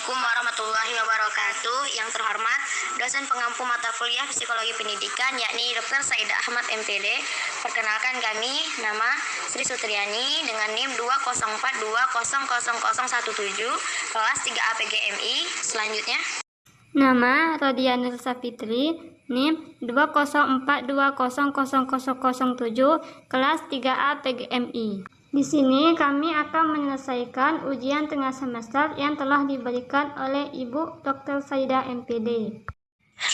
Assalamualaikum warahmatullahi wabarakatuh. Yang terhormat dosen pengampu mata kuliah Psikologi Pendidikan yakni Dr. Saida Ahmad MPD. Perkenalkan kami nama Sri Sutriani dengan NIM 204200017 kelas 3A PGMI. Selanjutnya nama Rodiana Safitri NIM 204200007 kelas 3A PGMI. Di sini kami akan menyelesaikan ujian tengah semester yang telah diberikan oleh Ibu Dr. Saida MPD.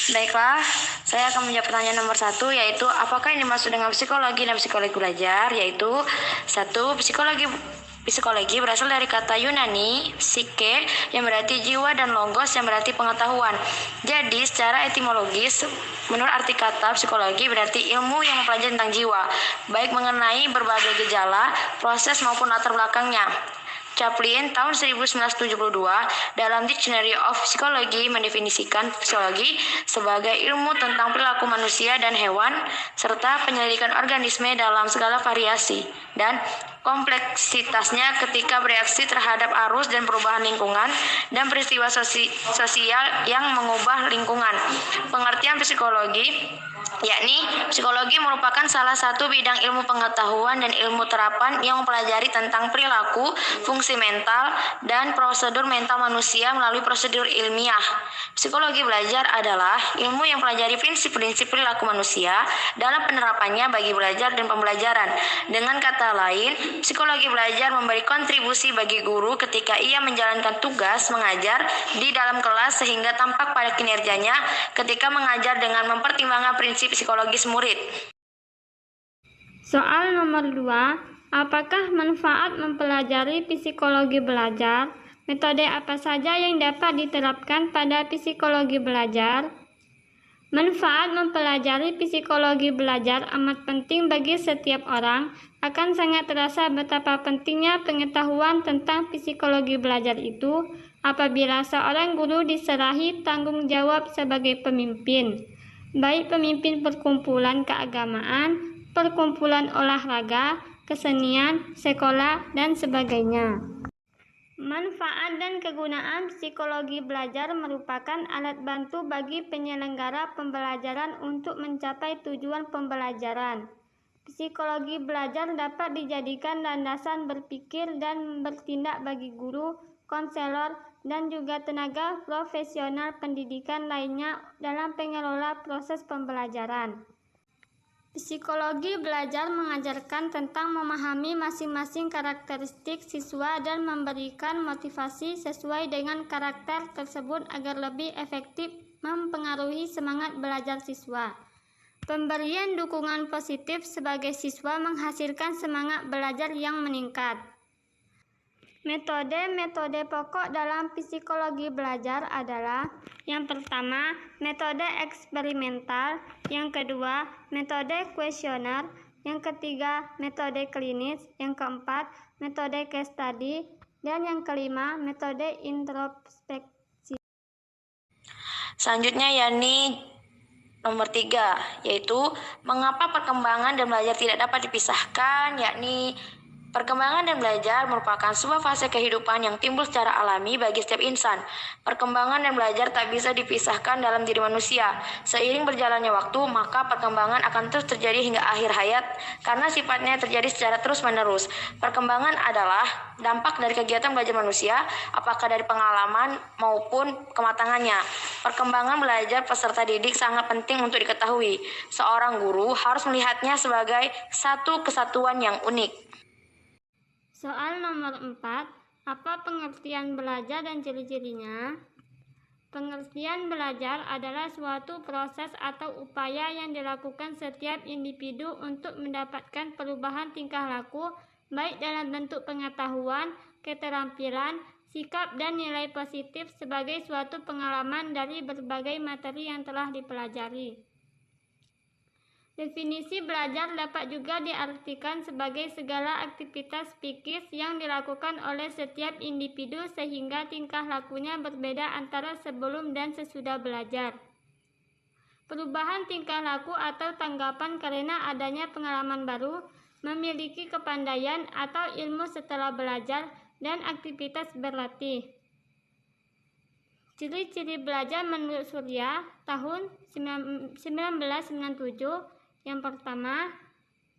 Baiklah, saya akan menjawab pertanyaan nomor 1, yaitu apakah yang dimaksud dengan psikologi dan psikologi belajar? Yaitu 1. Psikologi berasal dari kata Yunani psyche yang berarti jiwa dan logos yang berarti pengetahuan. Jadi secara etimologis, menurut arti kata psikologi berarti ilmu yang mempelajari tentang jiwa, baik mengenai berbagai gejala, proses maupun latar belakangnya. Chaplin tahun 1972 dalam Dictionary of Psychology mendefinisikan psikologi sebagai ilmu tentang perilaku manusia dan hewan serta penyelidikan organisme dalam segala variasi dan kompleksitasnya ketika bereaksi terhadap arus dan perubahan lingkungan dan peristiwa sosial yang mengubah lingkungan. Pengertian psikologi yakni psikologi merupakan salah satu bidang ilmu pengetahuan dan ilmu terapan yang mempelajari tentang perilaku, fungsi mental, dan prosedur mental manusia melalui prosedur ilmiah. Psikologi belajar adalah ilmu yang mempelajari prinsip-prinsip perilaku manusia dalam penerapannya bagi belajar dan pembelajaran. Dengan kata lain, psikologi belajar memberi kontribusi bagi guru ketika ia menjalankan tugas mengajar di dalam kelas sehingga tampak pada kinerjanya ketika mengajar dengan mempertimbangkan prinsip psikologis murid. Soal nomor 2, apakah manfaat mempelajari psikologi belajar? Metode apa saja yang dapat diterapkan pada psikologi belajar? Manfaat mempelajari psikologi belajar amat penting bagi setiap orang. Akan sangat terasa betapa pentingnya pengetahuan tentang psikologi belajar itu apabila seorang guru diserahi tanggung jawab sebagai pemimpin, baik pemimpin perkumpulan keagamaan, perkumpulan olahraga, kesenian, sekolah, dan sebagainya. Manfaat dan kegunaan psikologi belajar merupakan alat bantu bagi penyelenggara pembelajaran untuk mencapai tujuan pembelajaran. Psikologi belajar dapat dijadikan landasan berpikir dan bertindak bagi guru, konselor, dan juga tenaga profesional pendidikan lainnya dalam pengelola proses pembelajaran. Psikologi belajar mengajarkan tentang memahami masing-masing karakteristik siswa dan memberikan motivasi sesuai dengan karakter tersebut agar lebih efektif mempengaruhi semangat belajar siswa. Pemberian dukungan positif sebagai siswa menghasilkan semangat belajar yang meningkat. Metode pokok dalam psikologi belajar adalah: yang pertama, metode eksperimental, yang kedua, metode kuesioner, yang ketiga, metode klinis, yang keempat, metode case study, dan yang kelima, metode introspeksi. Selanjutnya yakni nomor 3, yaitu mengapa perkembangan dan belajar tidak dapat dipisahkan, yakni perkembangan dan belajar merupakan sebuah fase kehidupan yang timbul secara alami bagi setiap insan. Perkembangan dan belajar tak bisa dipisahkan dalam diri manusia. Seiring berjalannya waktu, maka perkembangan akan terus terjadi hingga akhir hayat karena sifatnya terjadi secara terus-menerus. Perkembangan adalah dampak dari kegiatan belajar manusia, apakah dari pengalaman maupun kematangannya. Perkembangan belajar peserta didik sangat penting untuk diketahui. Seorang guru harus melihatnya sebagai satu kesatuan yang unik. Soal nomor 4, apa pengertian belajar dan ciri-cirinya? Pengertian belajar adalah suatu proses atau upaya yang dilakukan setiap individu untuk mendapatkan perubahan tingkah laku, baik dalam bentuk pengetahuan, keterampilan, sikap, dan nilai positif sebagai suatu pengalaman dari berbagai materi yang telah dipelajari. Definisi belajar dapat juga diartikan sebagai segala aktivitas psikis yang dilakukan oleh setiap individu sehingga tingkah lakunya berbeda antara sebelum dan sesudah belajar. Perubahan tingkah laku atau tanggapan karena adanya pengalaman baru, memiliki kepandaian atau ilmu setelah belajar, dan aktivitas berlatih. Ciri-ciri belajar menurut Surya tahun 1997. Yang pertama,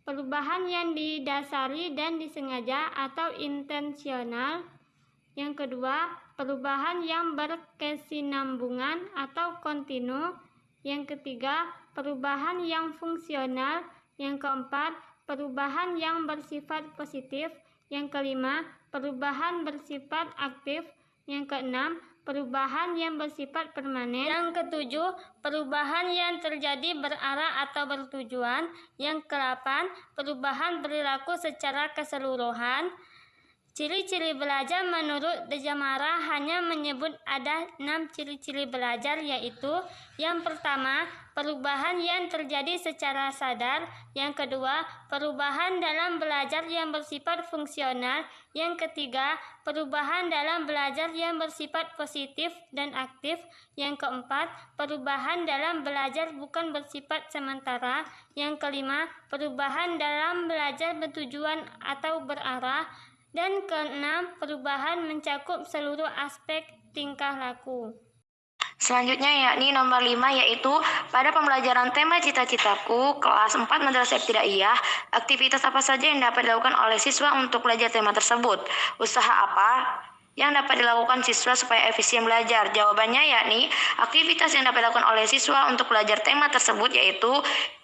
perubahan yang didasari dan disengaja atau intensional. Yang kedua, perubahan yang berkesinambungan atau kontinu. Yang ketiga, perubahan yang fungsional. Yang keempat, perubahan yang bersifat positif. Yang kelima, perubahan bersifat aktif. Yang keenam, perubahan yang bersifat permanen. Yang ketujuh, perubahan yang terjadi berarah atau bertujuan. Yang kedelapan, perubahan perilaku secara keseluruhan. Ciri-ciri belajar menurut Dejamara hanya menyebut ada 6 ciri-ciri belajar, yaitu yang pertama, perubahan yang terjadi secara sadar. Yang kedua, perubahan dalam belajar yang bersifat fungsional. Yang ketiga, perubahan dalam belajar yang bersifat positif dan aktif. Yang keempat, perubahan dalam belajar bukan bersifat sementara. Yang kelima, perubahan dalam belajar bertujuan atau berarah. Dan keenam, perubahan mencakup seluruh aspek tingkah laku. Selanjutnya yakni nomor 5, yaitu pada pembelajaran tema cita-citaku kelas 4 Madrasah Ibtidaiyah, aktivitas apa saja yang dapat dilakukan oleh siswa untuk belajar tema tersebut? Usaha apa yang dapat dilakukan siswa supaya efisien belajar? Jawabannya yakni aktivitas yang dapat dilakukan oleh siswa untuk belajar tema tersebut yaitu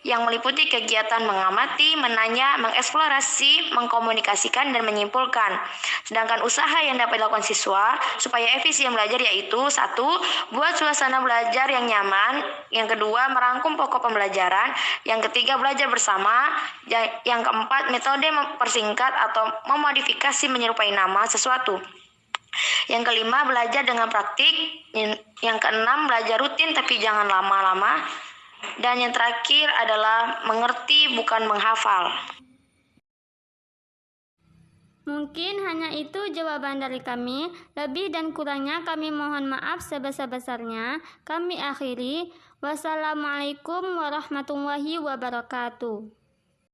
yang meliputi kegiatan mengamati, menanya, mengeksplorasi, mengkomunikasikan, dan menyimpulkan. Sedangkan usaha yang dapat dilakukan siswa supaya efisien belajar yaitu 1. Buat suasana belajar yang nyaman. Yang kedua, merangkum pokok pembelajaran. Yang ketiga, belajar bersama. Yang keempat, metode mempersingkat atau memodifikasi menyerupai nama sesuatu. Yang kelima, belajar dengan praktik. Yang keenam, belajar rutin tapi jangan lama-lama. Dan yang terakhir adalah mengerti bukan menghafal. Mungkin hanya itu jawaban dari kami. Lebih dan kurangnya kami mohon maaf sebesar-besarnya. Kami akhiri. Wassalamualaikum warahmatullahi wabarakatuh.